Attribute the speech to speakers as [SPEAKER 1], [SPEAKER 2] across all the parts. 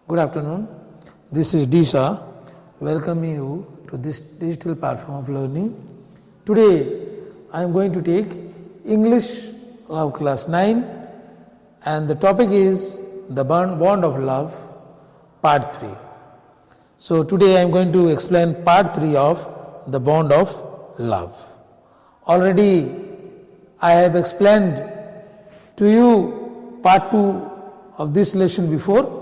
[SPEAKER 1] Good afternoon. This is Disha. Welcoming you to this digital platform of learning. Today I am going to take English of class 9 and the topic is the bond of love, part 3. So today I am going to explain part 3 of the bond of love. Already I have explained to you part 2 of this lesson before.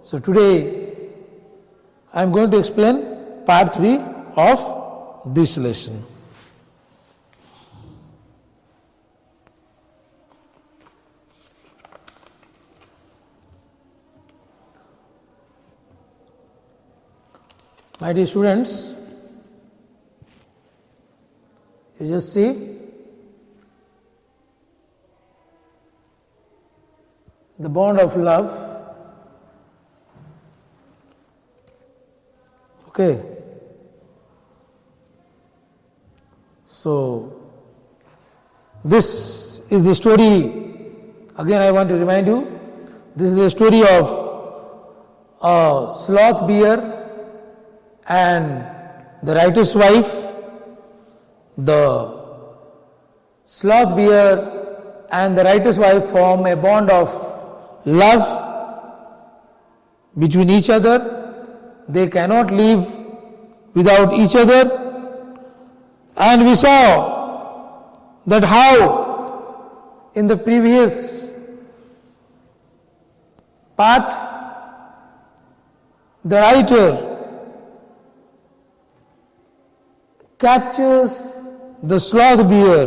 [SPEAKER 1] So today I am going to explain part 3 of this lesson. My dear students, you just see the bond of love. Okay. So this is the story. Again I want to remind you, this is the story of a sloth bear and the writer's wife. The sloth bear and the writer's wife form a bond of love between each other. They cannot live without each other. And we saw that how in the previous part the writer captures the sloth bear,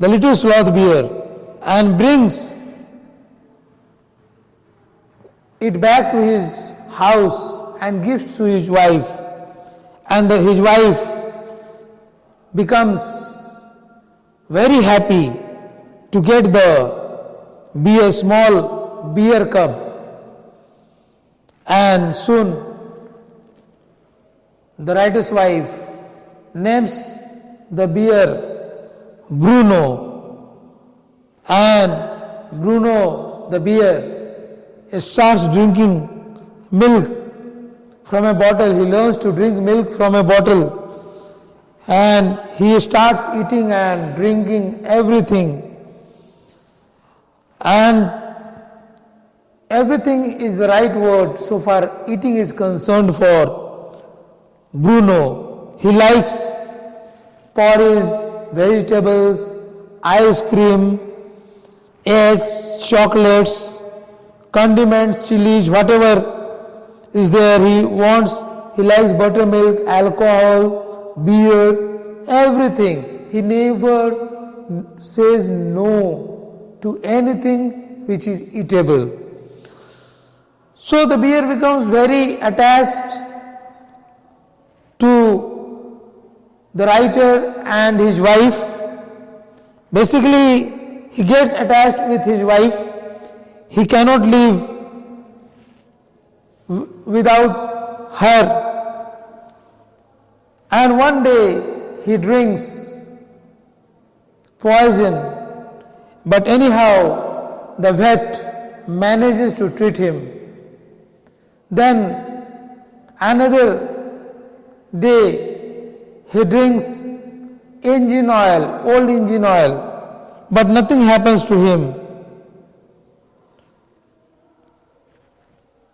[SPEAKER 1] the little sloth bear, and brings it back to his house and gives to his wife, and his wife becomes very happy to get the small bear cub, and soon the writer's wife names the bear Bruno, and Bruno the bear starts drinking milk from a bottle. He learns to drink milk from a bottle and he starts eating and drinking everything, and everything is the right word so far eating is concerned for Bruno. He likes porridge, vegetables, ice cream, eggs, chocolates, condiments, chilies, whatever is there he wants. He likes buttermilk, alcohol, beer, everything. He never says no to anything which is eatable. So the bear becomes very attached to the writer and his wife. Basically, he gets attached with his wife. He cannot live without her. And one day he drinks poison, but anyhow the vet manages to treat him. Then another day he drinks engine oil, old engine oil, but nothing happens to him.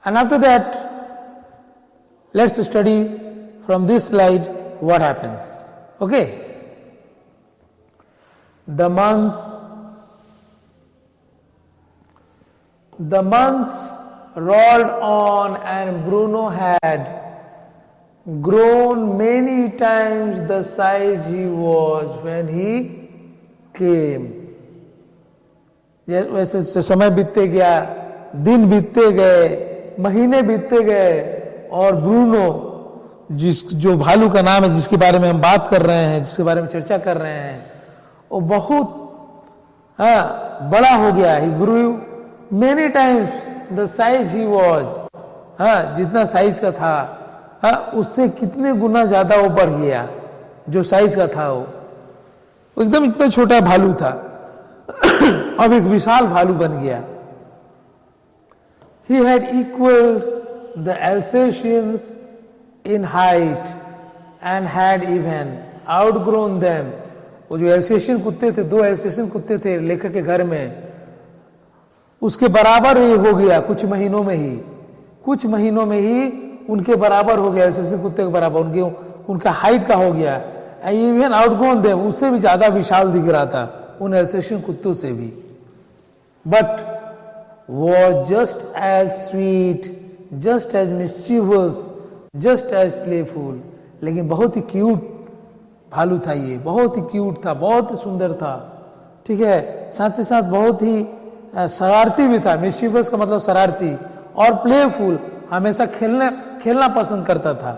[SPEAKER 1] And after that, let's study from this slide what happens. Okay? The months rolled on and Bruno had grown many times the size he was when he came. वैसे समय बीतते गया, दिन बीतते गए, महीने बीतते गए और ब्रूनो जो भालू का नाम है जिसके बारे में हम बात कर रहे हैं, जिसके बारे में चर्चा कर रहे हैं, वो बहुत बड़ा हो गया. He grew many times the size he was. जितना साइज का था उससे कितने गुना ज्यादा वो बढ़ गया. जो साइज का था वो एकदम इतना छोटा भालू था अब एक विशाल भालू बन गया. He had equal the Alsatians in height and had even outgrown them. वो जो एल्सेशियन कुत्ते थे, 2 एल्सेशियन कुत्ते थे लेखक के घर में, उसके बराबर ये हो गया कुछ महीनों में ही उनके बराबर हो गया, एल्सेशियन कुत्ते के बराबर उनका हाइट का हो गया. इवन आउटग्रोन देम, उससे भी ज्यादा विशाल दिख रहा था उन एल्सेशियन कुत्तों से भी. But was just as sweet, just as mischievous, just as playful. लेकिन बहुत ही क्यूट भालू था ये, बहुत ही क्यूट था, बहुत ही सुंदर था. ठीक है, साथ ही साथ बहुत ही शरारती भी था. मिस्चीवस का मतलब शरारती, और प्लेफुल, हमेशा खेलना पसंद करता था.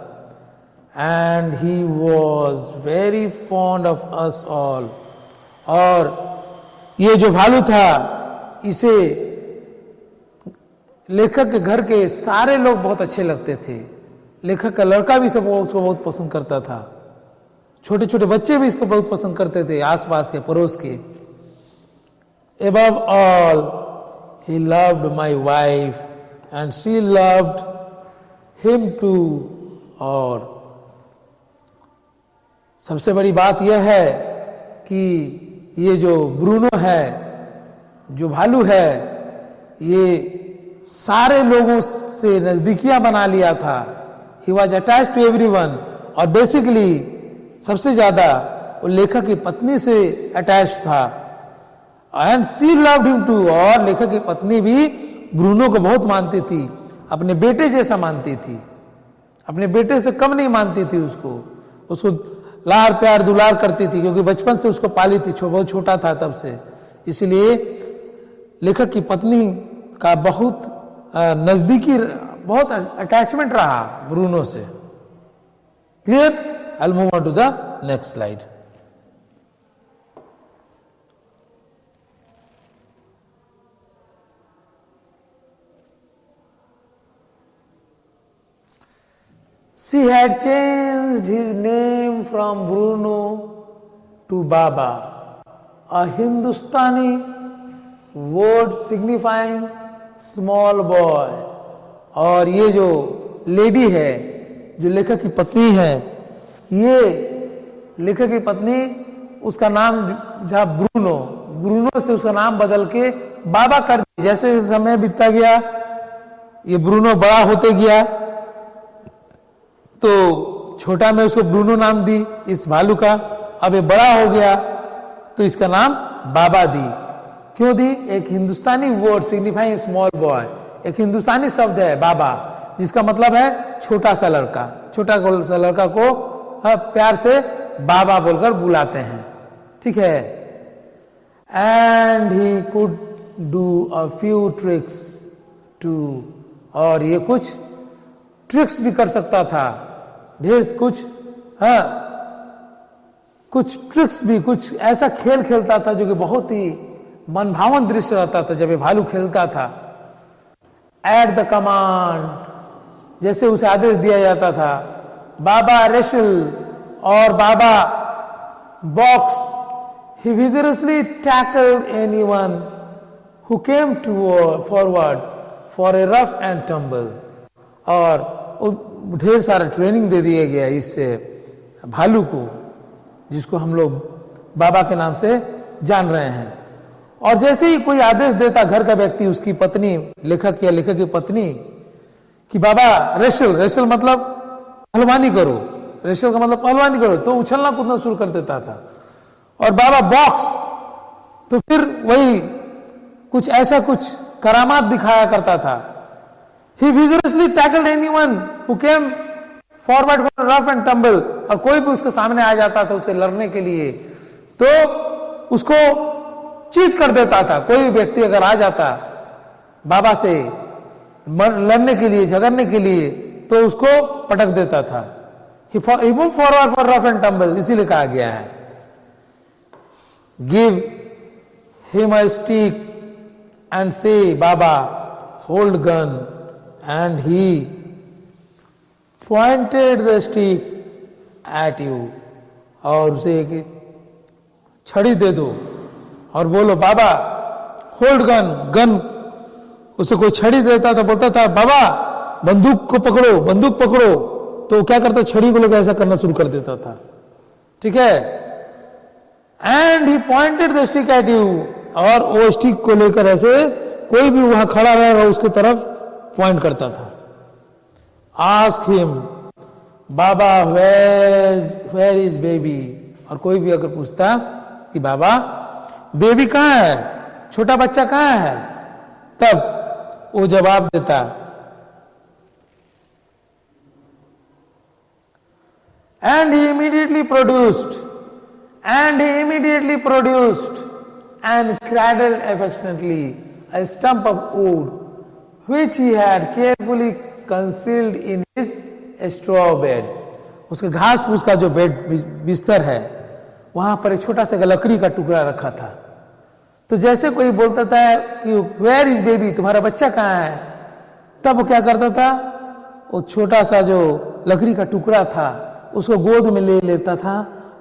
[SPEAKER 1] And he was very fond of us all. और ये जो भालू था इसे लेखक के घर के सारे लोग बहुत अच्छे लगते थे. लेखक का लड़का भी सब उसको बहुत पसंद करता था, छोटे छोटे बच्चे भी इसको बहुत पसंद करते थे, आसपास के पड़ोस के. Above all, he loved my wife and she loved him too. और सबसे बड़ी बात यह है कि ये जो ब्रूनो है, जो भालू है, ये सारे लोगों से नजदीकियां बना लिया था. He was attached to everyone. और बेसिकली सबसे ज्यादा वो लेखक की पत्नी से अटैच था. And she loved him too. और लेखक की पत्नी भी ब्रूनो को बहुत मानती थी, अपने बेटे जैसा मानती थी, अपने बेटे से कम नहीं मानती थी. उसको लार प्यार दुलार करती थी, क्योंकि बचपन से उसको पाली थी, बहुत छोटा था तब से. इसलिए लेखक की पत्नी का बहुत नजदीकी, बहुत अटैचमेंट रहा ब्रूनो से. Clear? I'll move on to the next slide. She had changed his name from Bruno to Baba, a Hindustani word signifying small boy. और ये जो लेडी है, जो लेखक की पत्नी है, ये लेखक की पत्नी, उसका नाम जहां ब्रूनो से उसका नाम बदल के बाबा कर दिया. जैसे समय बीतता गया, ये ब्रूनो बड़ा होते गया, तो छोटा में उसको ब्रूनो नाम दी इस भालू का. अब ये बड़ा हो गया तो इसका नाम बाबा दी. क्यों दी? एक हिंदुस्तानी वर्ड सिग्निफाइंग स्मॉल बॉय, एक हिंदुस्तानी शब्द है बाबा, जिसका मतलब है छोटा सा लड़का. छोटा सा लड़का को प्यार से बाबा बोलकर बुलाते हैं. ठीक है. And he could do a few tricks too. और ये कुछ ट्रिक्स भी कर सकता था, ढेर कुछ. कुछ ट्रिक्स भी, कुछ ऐसा खेल खेलता था जो कि बहुत ही मनभावन दृश्य रहता था जब ये भालू खेलता था. एट द कमांड, जैसे उसे आदेश दिया जाता था, बाबा रेशल और बाबा box, he vigorously tackled anyone who came forward for a rough and tumble. और ढेर सारा ट्रेनिंग दे दिया गया इससे भालू को, जिसको हम लोग बाबा के नाम से जान रहे हैं. और जैसे ही कोई आदेश देता घर का व्यक्ति, उसकी पत्नी, लेखक या लेखक की पत्नी, कि बाबा रेशल मतलब पहलवानी करो, रेशल का मतलब पहलवानी करो, तो उछलना कूदना शुरू कर देता था. और बाबा बॉक्स, तो फिर वही कुछ ऐसा कुछ करामात दिखाया करता था. He vigorously tackled anyone who came forward for rough and tumble. और कोई भी उसके सामने आ जाता था उससे लड़ने के लिए, तो उसको चीट कर देता था. कोई व्यक्ति अगर आ जाता बाबा से लड़ने के लिए, झगड़ने के लिए, तो उसको पटक देता था. He moved forward for rough and tumble. इसीलिए कहा गया है, give him a stick and say, Baba, hold gun. And he pointed the stick at you. और उसे एक छड़ी दे दो और बोलो बाबा होल्ड गन. उसे कोई छड़ी देता तो बोलता था बाबा बंदूक को पकड़ो, बंदूक पकड़ो, तो क्या करता, छड़ी को लेकर ऐसा करना शुरू कर देता था, ठीक है। And he pointed the stick at you, और वो स्टिक को लेकर ऐसे कोई भी वहां खड़ा रहेगा उसके तरफ पॉइंट करता था। Ask him Baba where is baby, और कोई भी अगर पूछता कि बाबा बेबी कहाँ है, छोटा बच्चा कहाँ है, तब वो जवाब देता and he immediately produced and cradled affectionately a stump of wood which he had carefully concealed in his straw bed. उसके घास फूस का जो बेड बिस्तर है वहां पर एक छोटा सा लकड़ी का टुकड़ा रखा था। तो जैसे कोई बोलता था कि वेयर इज बेबी, तुम्हारा बच्चा कहाँ है, तब वो क्या करता था, वो छोटा सा जो लकड़ी का टुकड़ा था उसको गोद में ले लेता था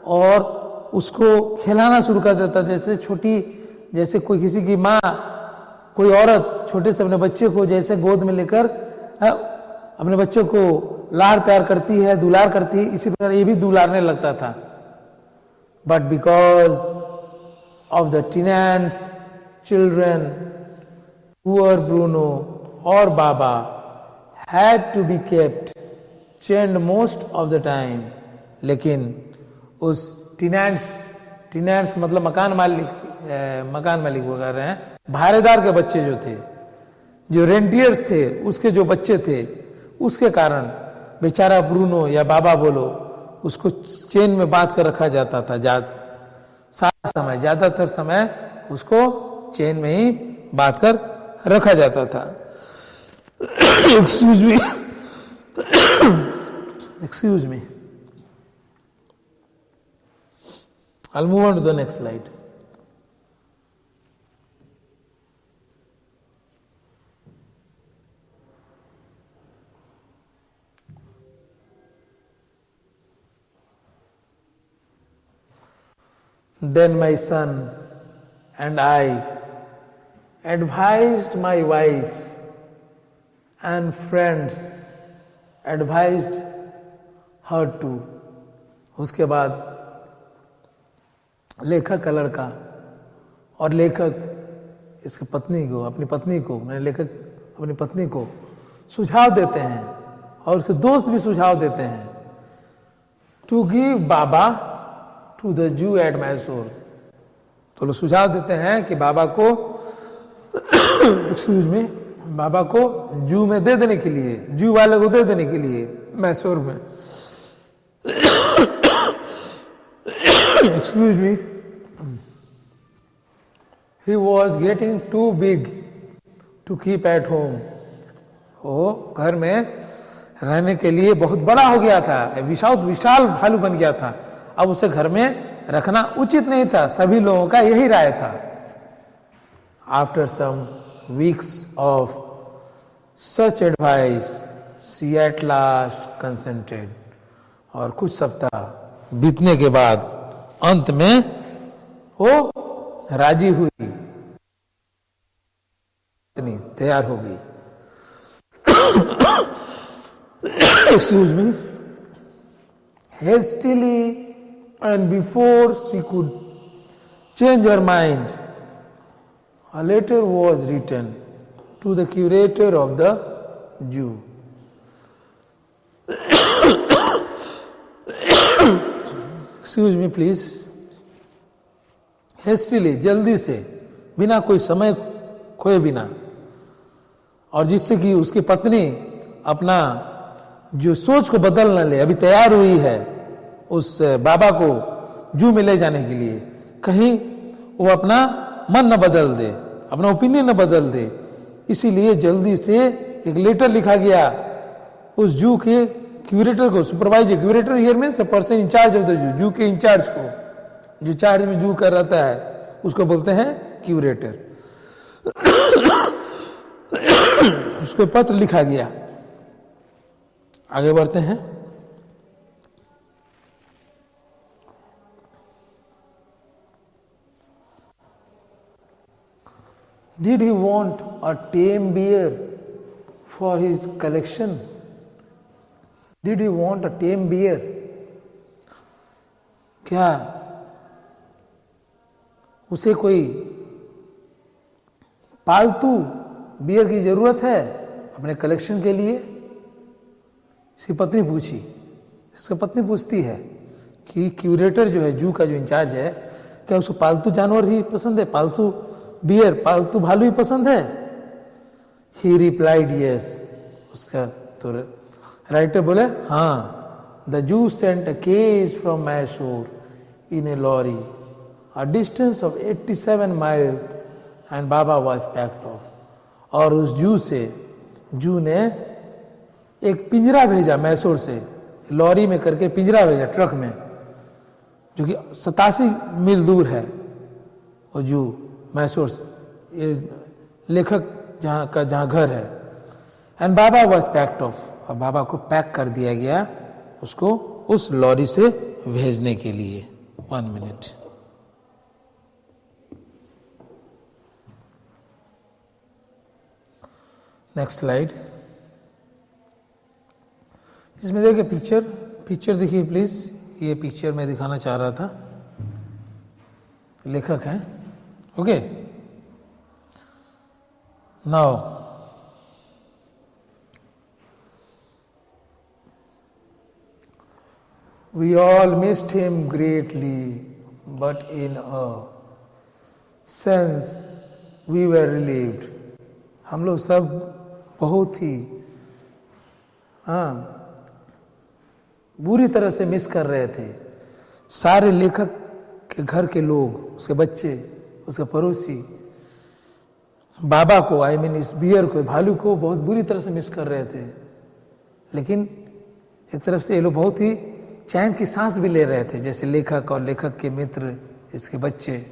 [SPEAKER 1] और उसको खिलाना शुरू कर देता। जैसे कोई किसी की माँ, कोई औरत छोटे से अपने बच्चे को जैसे गोद में लेकर अपने बच्चे को लाड़ प्यार करती है, दुलार करती है, इसी प्रकार ये भी दुलारने लगता था। But because of the tenant's children, poor Bruno और Baba had to be kept chained most of the time, लेकिन उस टीनेंट्स मतलब मकान मालिक वगैरह हैं, भाड़ेदार के बच्चे जो थे, जो रेंटियर्स थे, उसके जो बच्चे थे, उसके कारण बेचारा ब्रूनो या बाबा बोलो, उसको चेन में बांध कर रखा जाता था। ज्यादातर समय उसको चेन में ही बांध कर रखा जाता था। Excuse me. I'll move on to the next slide. Then my son and I advised my wife and friends advised her too. उसके बाद लेखक का लड़का और लेखक इसकी पत्नी को, लेखक अपनी पत्नी को सुझाव देते हैं और उसके दोस्त भी सुझाव देते हैं to give Baba to the zoo at Mysore. तो लोग सुझाव देते हैं कि बाबा को एक्सक्यूज मी, बाबा को जू में दे देने के लिए, जू वाले को दे देने के लिए मैसूर में। Excuse me, he was getting too big to keep at home. वो घर में रहने के लिए बहुत बड़ा हो गया था, विशाल भालू बन गया था, अब उसे घर में रखना उचित नहीं था। सभी लोगों का यही राय था। After some weeks of such advice, she at last consented. और कुछ सप्ताह बीतने के बाद अंत में वो राजी हुई, तैयार हो गई। Excuse me. Hastily and before she could change her mind, a letter was written to the curator of the Jew. Excuse me please. Hastily, जल्दी से, बिना कोई समय खोए बिना, और जिससे कि उसकी पत्नी अपना जो सोच को बदल न ले, अभी तैयार हुई है उस बाबा को जू में ले जाने के लिए, कहीं वो अपना मन न बदल दे, अपना ओपिनियन न बदल दे, इसीलिए जल्दी से एक लेटर लिखा गया उस जू के क्यूरेटर को। Supervisor, curator here means a person in charge of the zoo के इंचार्ज को, जो चार्ज में जू कर रहता है उसको बोलते हैं क्यूरेटर। उसको पत्र लिखा गया। आगे बढ़ते हैं। Did he want a tame bear for his collection. Did he want a tame bear? क्या उसे कोई पालतू बियर की जरूरत है अपने कलेक्शन के लिए? उसकी पत्नी पूछी। इसकी पत्नी पूछती है कि क्यूरेटर जो है, जू का जो इंचार्ज है, क्या उसको पालतू जानवर ही पसंद है, पालतू बियर, पालतू भालू ही पसंद है? He replied yes. उसका तो राइटर बोले हाँ। The zoo sent a cage from Mysore in a lorry a distance of 87 miles and Baba was packed off. और उस जू ने एक पिंजरा भेजा मैसूर से, लॉरी में करके पिंजरा भेजा ट्रक में, जो कि 87 मील दूर है वो जू मैसूर से, लेखक जहाँ घर है। And Baba was packed of, और बाबा को पैक कर दिया गया उसको उस लॉरी से भेजने के लिए। 1 मिनट। Next slide. इसमें देखिए पिक्चर देखिए प्लीज। ये पिक्चर मैं दिखाना चाह रहा था, लेखक हैं। Okay, now we all missed him greatly but in a sense we were relieved. हम लोग सब बहुत ही बुरी तरह से मिस कर रहे थे। सारे लेखक के घर के लोग, उसके बच्चे, उसके पड़ोसी बाबा को, आई मीन इस बियर को, भालू को बहुत बुरी तरह से मिस कर रहे थे। लेकिन एक तरफ से ये लोग बहुत ही चैन की सांस भी ले रहे थे, जैसे लेखक और लेखक के मित्र, इसके बच्चे।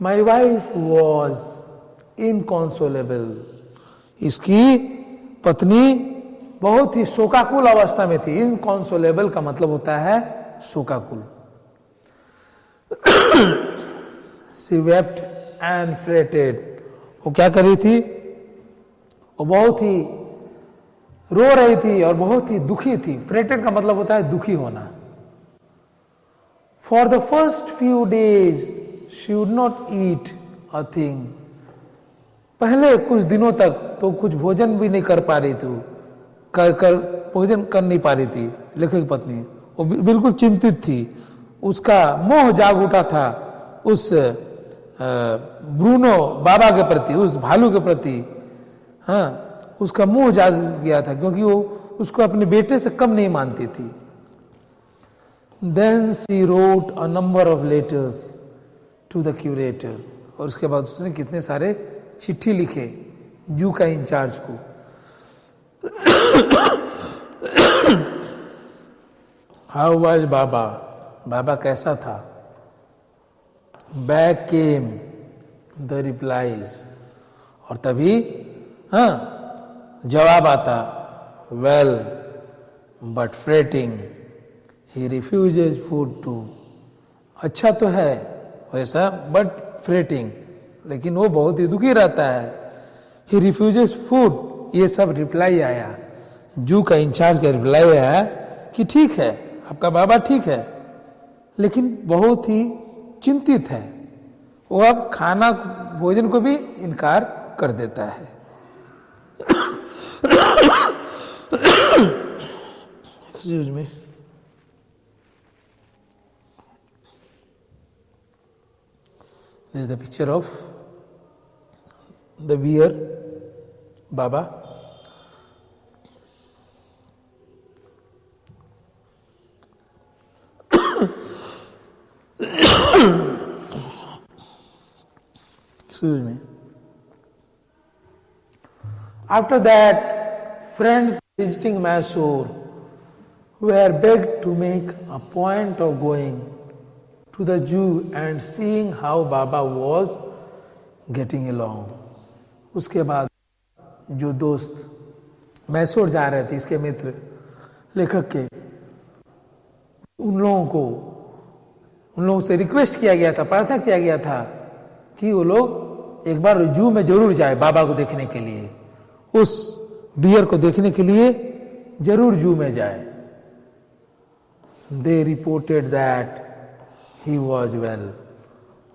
[SPEAKER 1] My wife was inconsolable. इसकी पत्नी बहुत ही शोकाकुल अवस्था में थी। इनकॉन्सोलेबल का मतलब होता है शोकाकुल। She wept and fretted. वो क्या कर रही थी? वो बहुत ही रो रही थी और बहुत ही दुखी थी। फ्रेटेड का मतलब होता है दुखी होना। For the first few days she would not eat a thing. पहले कुछ दिनों तक तो कुछ भोजन भी नहीं कर पा रही थी, भोजन कर नहीं पा रही थी लेखक की पत्नी। वो बिल्कुल चिंतित थी। उसका मोह जाग उठा था उस ब्रूनो बाबा के प्रति, उस भालू के प्रति। हाँ, उसका मोह जाग गया था, क्योंकि वो उसको अपने बेटे से कम नहीं मानती थी। Then she wrote a number of letters to the curator। और उसके बाद उसने कितने सारे चिट्ठी लिखे जू का इंचार्ज को। हाउ वाज बाबा? बाबा कैसा था? Back came the replies. और तभी जवाब आता, well but fretting he refuses food too. अच्छा तो है वैसा, बट फ्रेटिंग, लेकिन वो बहुत ही दुखी रहता है। ही रिफ्यूजेज फूड। ये सब रिप्लाई आया, जू का इंचार्ज का रिप्लाई आया कि ठीक है, आपका बाबा ठीक है, लेकिन बहुत ही चिंतित है। वो अब खाना भोजन को भी इनकार कर देता है। Excuse me. This is the picture of the bear Baba. Excuse me. After that, friends visiting Mysore were begged to make a point of going to the zoo and seeing how Baba was getting along. उसके बाद जो दोस्त मैसूर जा रहे थे, इसके मित्र लेखक के, उन लोगों से रिक्वेस्ट किया गया था, प्रार्थना किया गया था कि वो लोग एक बार जू में जरूर जाए बाबा को देखने के लिए। उस बियर को देखने के लिए जरूर जू में जाए। दे reported that he was well.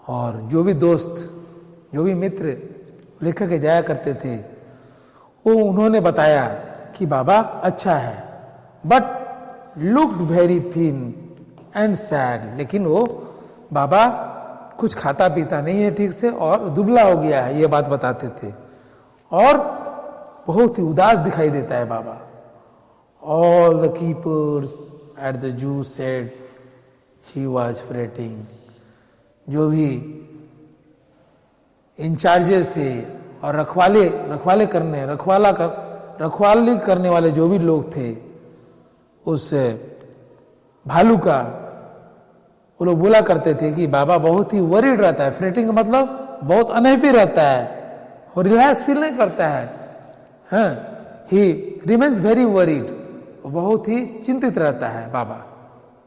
[SPEAKER 1] और जो भी दोस्त, जो भी मित्र लेखक के जाया करते थे, वो उन्होंने बताया कि बाबा अच्छा है, but looked very thin and sad. लेकिन वो बाबा कुछ खाता पीता नहीं है ठीक से और दुबला हो गया है, ये बात बताते थे। और बहुत ही उदास दिखाई देता है Baba. All the keepers at the zoo said he was fretting. जो भी इंचार्जेस थे और रखवाली करने वाले जो भी लोग थे उस भालू का, वो लोग बोला करते थे कि बाबा बहुत ही वरीड रहता है। फ्रेटिंग का मतलब बहुत अनहैप्पी रहता है और रिलैक्स फील नहीं करता है। ही रिमेन्स वेरी वरीड, बहुत ही चिंतित रहता है बाबा।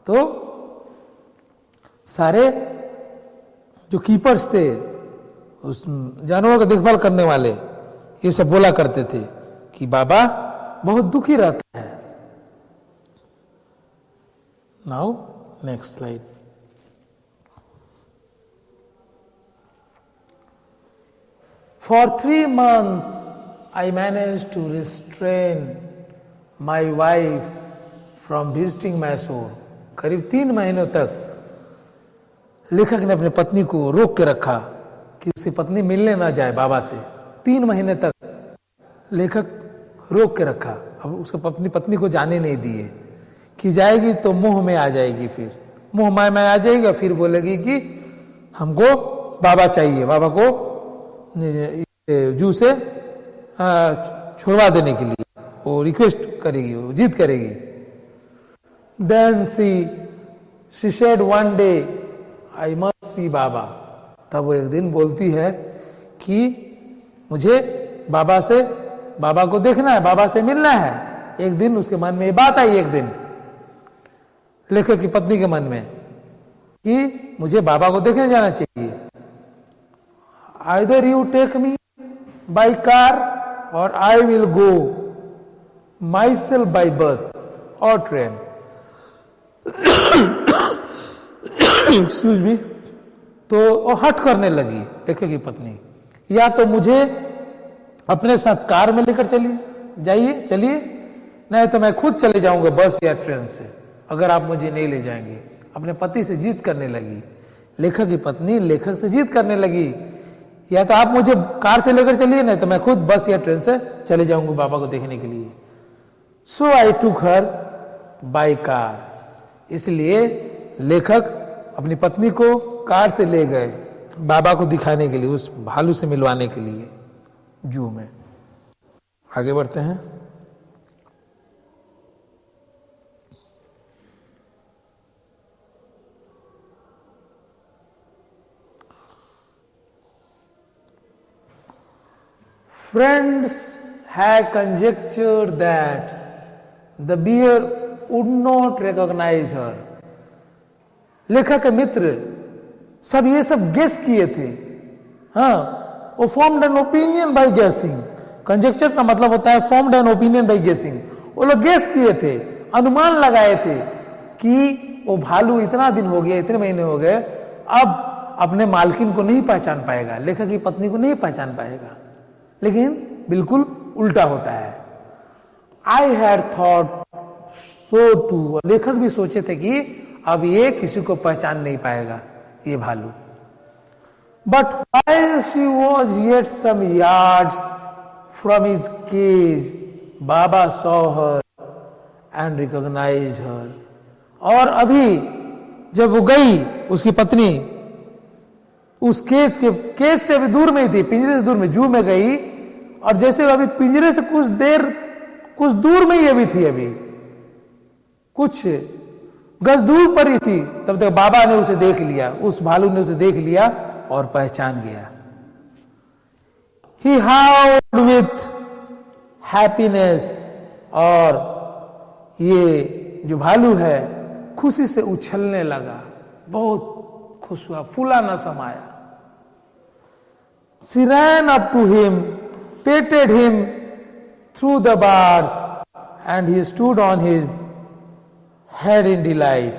[SPEAKER 1] तो सारे जो कीपर्स थे, उस जानवरों का देखभाल करने वाले, ये सब बोला करते थे कि बाबा बहुत दुखी रहता है। Now next slide. For 3 months I managed to restrain my wife from visiting Mysore. करीब 3 महीनों तक लेखक ने अपनी पत्नी को रोक के रखा कि उसकी पत्नी मिलने ना जाए बाबा से। 3 महीने तक लेखक रोक के रखा। अब उसको अपनी पत्नी को जाने नहीं दिए कि जाएगी तो मोह में आ जाएगी, फिर मोह माया में आ जाएगी और फिर बोलेगी कि हमको बाबा चाहिए, बाबा को जू से छुड़वा देने के लिए वो रिक्वेस्ट करेगी, वो जिद करेगी। Then she said one day I must see Baba. तब वो एक दिन बोलती है कि मुझे बाबा को देखना है, बाबा से मिलना है। एक दिन उसके मन में ये बात आई, एक दिन लेखक की पत्नी के मन में कि मुझे बाबा को देखने जाना चाहिए। Either you take me by car or I will go myself by bus or train. Excuse me. तो वो हट करने लगी लेखक की पत्नी, या तो मुझे अपने साथ कार में लेकर चलिए, नहीं तो मैं खुद चले जाऊंगा बस या ट्रेन से, अगर आप मुझे नहीं ले जाएंगे। अपने पति से जिद करने लगी। लेखक की पत्नी लेखक से जिद करने लगी, या तो आप मुझे कार से लेकर चलिए, नहीं तो मैं खुद बस या ट्रेन से चले जाऊंगा बाबा को देखने के लिए। सो आई टूक हर बाय कार। इसलिए लेखक अपनी पत्नी को कार से ले गए बाबा को दिखाने के लिए, उस भालू से मिलवाने के लिए जू में। आगे बढ़ते हैं। Friends had conjectured that the bear would not recognize her. लेखक के मित्र सब ये सब गेस किए थे। हाँ, वो फॉर्म्ड एन ओपिनियन बाय गेसिंग। कंजेक्चर का मतलब होता है फॉर्म्ड एन ओपिनियन बाय गेसिंग। वो लोग गेस किए थे, अनुमान लगाए थे कि वो भालू इतना दिन हो गया, इतने महीने हो गए, अब अपने मालकिन को नहीं पहचान पाएगा, लेखक की पत्नी को नहीं पहचान पाएगा। लेकिन बिल्कुल उल्टा होता है। I had thought so too. लेखक भी सोचे थे कि अब ये किसी को पहचान नहीं पाएगा ये भालू। But while she was yet some yards from his cage, Baba saw her and recognised her. और अभी जब वो गई, उसकी पत्नी उस केस से अभी दूर में ही थी, पिंजरे से दूर में, जू में गई, और जैसे अभी पिंजरे से कुछ दूर में ही अभी थी, अभी कुछ गज दूर पर ही थी, तब तक बाबा ने उसे देख लिया, उस भालू ने उसे देख लिया और पहचान गया। ही हाउल्ड विथ हैप्पीनेस। और ये जो भालू है खुशी से उछलने लगा, बहुत खुश हुआ, फूला न समाया। She ran up to him, petted him through the bars, and he stood on his head in delight.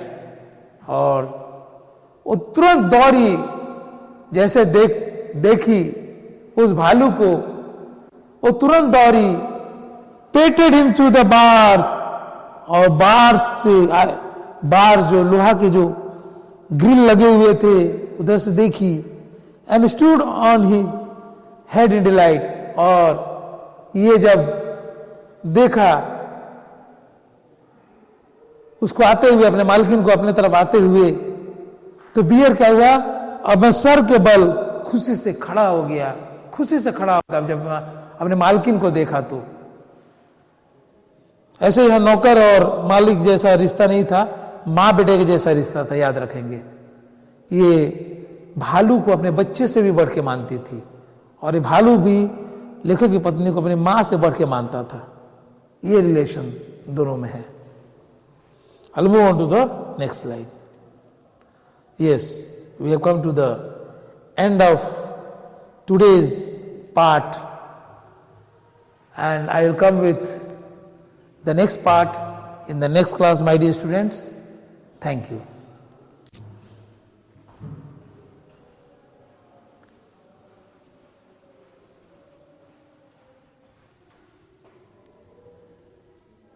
[SPEAKER 1] और वो तुरंत दौड़ी, जैसे देखी उस भालू को, वो तुरंत दौड़ी, पेटेड हिम थ्रू द बार्स, और बार जो लोहा के जो ग्रिल लगे हुए थे उधर से देखी, and stood on he head in delight, और ये जब देखा उसको आते हुए, अपने मालकिन को अपने तरफ आते हुए, तो बियर क्या हुआ, अब मैं सर के बल खुशी से खड़ा हो गया, खुशी से खड़ा हो गया जब अपने मालकिन को देखा। तो ऐसे यहां नौकर और मालिक जैसा रिश्ता नहीं था, मां बेटे के जैसा रिश्ता था, याद रखेंगे। ये भालू को अपने बच्चे से भी बढ़ के मानती थी, और ये भालू भी लेखक की पत्नी को अपनी मां से बढ़ के मानता था। ये रिलेशन दोनों में है। I'll move on to the next slide. Yes, we have come to the end of today's part, and I will come with the next part in the next class, my dear students. Thank you.